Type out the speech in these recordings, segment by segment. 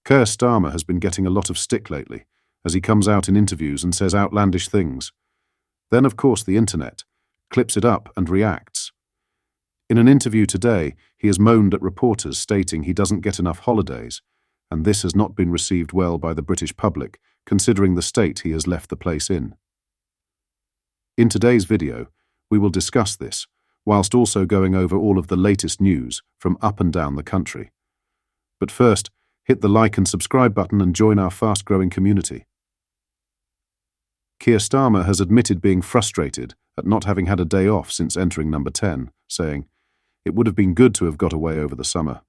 Keir Starmer has been getting a lot of stick lately, as he comes out in interviews and says outlandish things. Then, of course, the internet clips it up and reacts. In an interview today, he has moaned at reporters stating he doesn't get enough holidays, and this has not been received well by the British public, considering the state he has left the place in. In today's video, we will discuss this, whilst also going over all of the latest news from up and down the country. But first, hit the like and subscribe button and join our fast-growing community. Keir Starmer has admitted being frustrated at not having had a day off since entering number 10, saying, "It would have been good to have got away over the summer."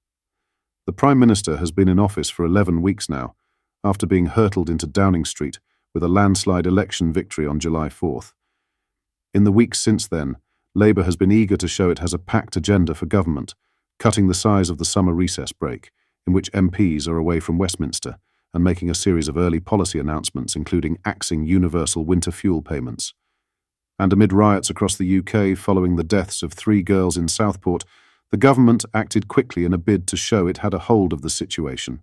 The Prime Minister has been in office for 11 weeks now, after being hurtled into Downing Street with a landslide election victory on July 4th. In the weeks since then, Labour has been eager to show it has a packed agenda for government, cutting the size of the summer recess break, in which MPs are away from Westminster, and making a series of early policy announcements including axing universal winter fuel payments. And amid riots across the UK following the deaths of 3 girls in Southport, the government acted quickly in a bid to show it had a hold of the situation.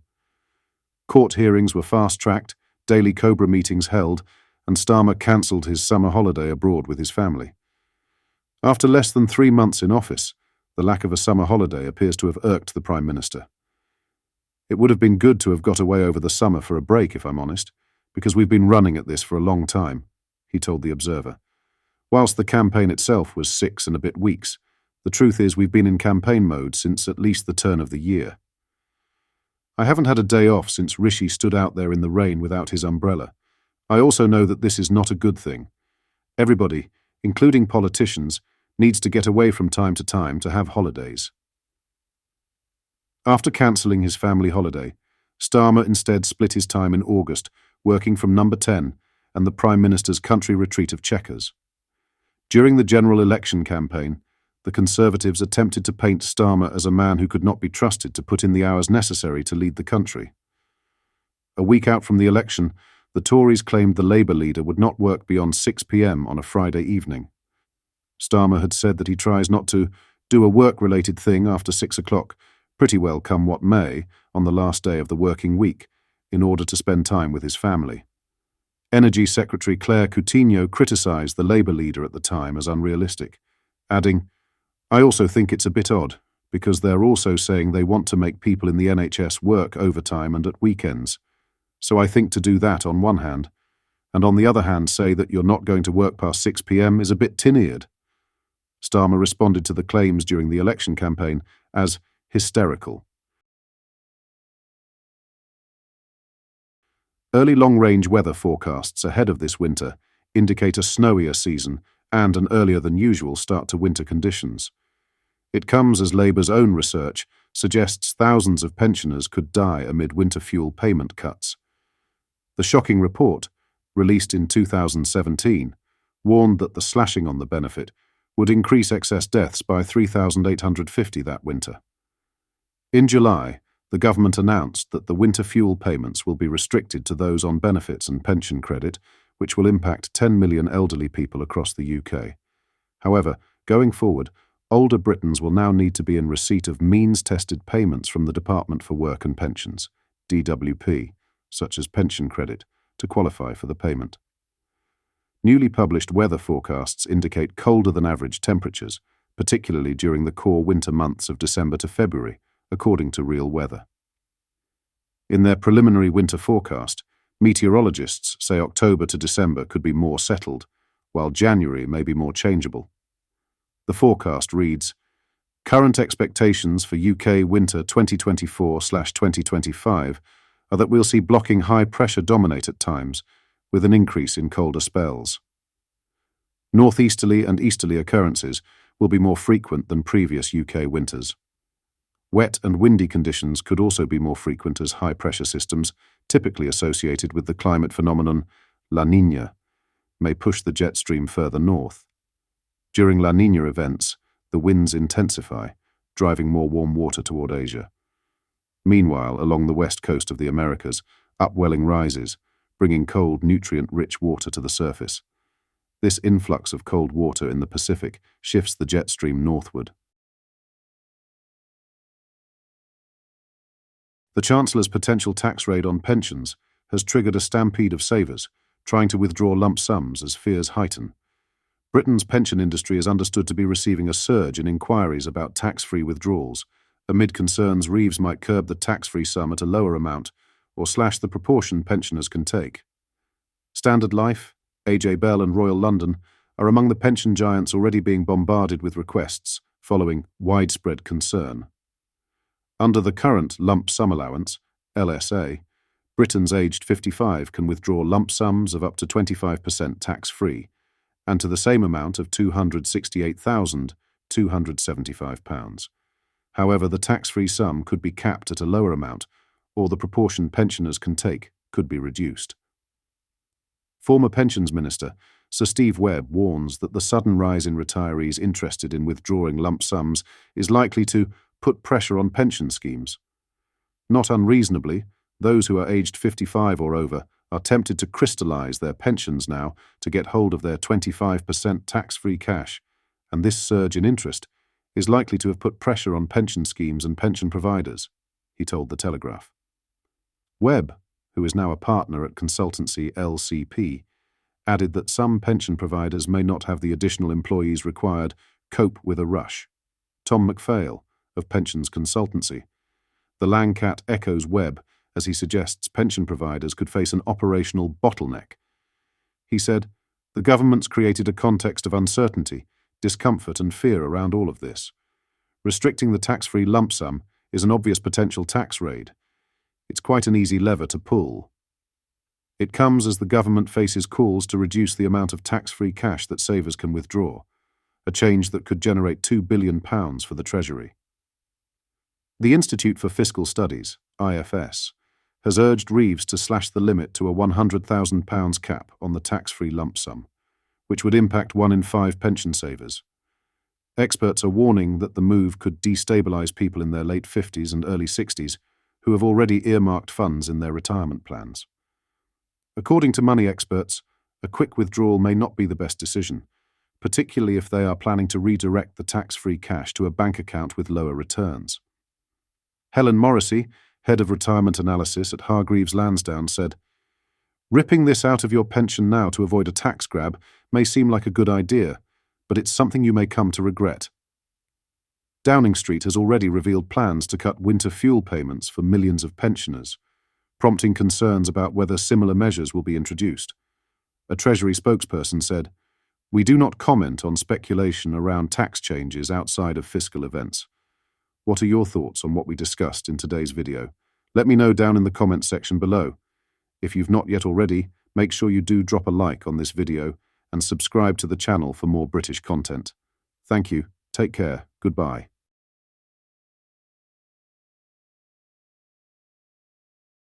Court hearings were fast-tracked, daily Cobra meetings held, and Starmer cancelled his summer holiday abroad with his family. After less than 3 months in office, the lack of a summer holiday appears to have irked the Prime Minister. "It would have been good to have got away over the summer for a break, if I'm honest, because we've been running at this for a long time," he told The Observer. Whilst the campaign itself was 6 and a bit weeks, the truth is we've been in campaign mode since at least the turn of the year. "I haven't had a day off since Rishi stood out there in the rain without his umbrella. I also know that this is not a good thing. Everybody, including politicians, needs to get away from time to have holidays." After cancelling his family holiday, Starmer instead split his time in August, working from number 10 and the Prime Minister's country retreat of Chequers. During the general election campaign, the Conservatives attempted to paint Starmer as a man who could not be trusted to put in the hours necessary to lead the country. A week out from the election, the Tories claimed the Labour leader would not work beyond 6 p.m. on a Friday evening. Starmer had said that he tries not to do a work-related thing after 6 o'clock, pretty well come what may, on the last day of the working week, in order to spend time with his family. Energy Secretary Claire Coutinho criticised the Labour leader at the time as unrealistic, adding, "I also think it's a bit odd, because they're also saying they want to make people in the NHS work overtime and at weekends. So I think to do that on one hand, and on the other hand say that you're not going to work past 6 p.m. is a bit tin-eared." Starmer responded to the claims during the election campaign as hysterical. Early long-range weather forecasts ahead of this winter indicate a snowier season and an earlier than usual start to winter conditions. It comes as Labour's own research suggests thousands of pensioners could die amid winter fuel payment cuts. The shocking report, released in 2017, warned that the slashing on the benefit would increase excess deaths by 3,850 that winter. In July, the government announced that the winter fuel payments will be restricted to those on benefits and pension credit, which will impact 10 million elderly people across the UK. However, going forward, older Britons will now need to be in receipt of means-tested payments from the Department for Work and Pensions, DWP, such as pension credit, to qualify for the payment. Newly published weather forecasts indicate colder than average temperatures, particularly during the core winter months of December to February, according to Real Weather. In their preliminary winter forecast, meteorologists say October to December could be more settled, while January may be more changeable. The forecast reads, "Current expectations for UK winter 2024/2025 are that we'll see blocking high pressure dominate at times, with an increase in colder spells. Northeasterly and easterly occurrences will be more frequent than previous UK winters. Wet and windy conditions could also be more frequent as high-pressure systems, typically associated with the climate phenomenon La Niña, may push the jet stream further north. During La Niña events, the winds intensify, driving more warm water toward Asia. Meanwhile, along the west coast of the Americas, upwelling rises, bringing cold, nutrient-rich water to the surface. This influx of cold water in the Pacific shifts the jet stream northward. The Chancellor's potential tax raid on pensions has triggered a stampede of savers trying to withdraw lump sums as fears heighten. Britain's pension industry is understood to be receiving a surge in inquiries about tax-free withdrawals, amid concerns Reeves might curb the tax-free sum at a lower amount or slash the proportion pensioners can take. Standard Life, AJ Bell and Royal London are among the pension giants already being bombarded with requests following widespread concern. Under the current lump sum allowance, LSA, Britons aged 55 can withdraw lump sums of up to 25% tax-free, and to the same amount of £268,275. However, the tax-free sum could be capped at a lower amount, or the proportion pensioners can take could be reduced. Former Pensions Minister Sir Steve Webb warns that the sudden rise in retirees interested in withdrawing lump sums is likely to put pressure on pension schemes. Not unreasonably, those who are aged 55 or over are tempted to crystallise their pensions now to get hold of their 25% tax-free cash, and this surge in interest is likely to have put pressure on pension schemes and pension providers, he told The Telegraph. Webb, who is now a partner at consultancy LCP, added that some pension providers may not have the additional employees required cope with a rush. Tom McPhail, of Pensions Consultancy. The Langcat echoes Webb as he suggests pension providers could face an operational bottleneck. He said, "The government's created a context of uncertainty, discomfort and fear around all of this. Restricting the tax-free lump sum is an obvious potential tax raid. It's quite an easy lever to pull. It comes as the government faces calls to reduce the amount of tax-free cash that savers can withdraw, a change that could generate £2 billion for the Treasury." The Institute for Fiscal Studies, IFS, has urged Reeves to slash the limit to a £100,000 cap on the tax-free lump sum, which would impact 1 in 5 pension savers. Experts are warning that the move could destabilise people in their late 50s and early 60s who have already earmarked funds in their retirement plans. According to money experts, a quick withdrawal may not be the best decision, particularly if they are planning to redirect the tax-free cash to a bank account with lower returns. Helen Morrissey, head of retirement analysis at Hargreaves Lansdown, said, "Ripping this out of your pension now to avoid a tax grab may seem like a good idea, but it's something you may come to regret." Downing Street has already revealed plans to cut winter fuel payments for millions of pensioners, prompting concerns about whether similar measures will be introduced. A Treasury spokesperson said, "We do not comment on speculation around tax changes outside of fiscal events." What are your thoughts on what we discussed in today's video? Let me know down in the comments section below. If you've not yet already, make sure you do drop a like on this video and subscribe to the channel for more British content. Thank you, take care, goodbye.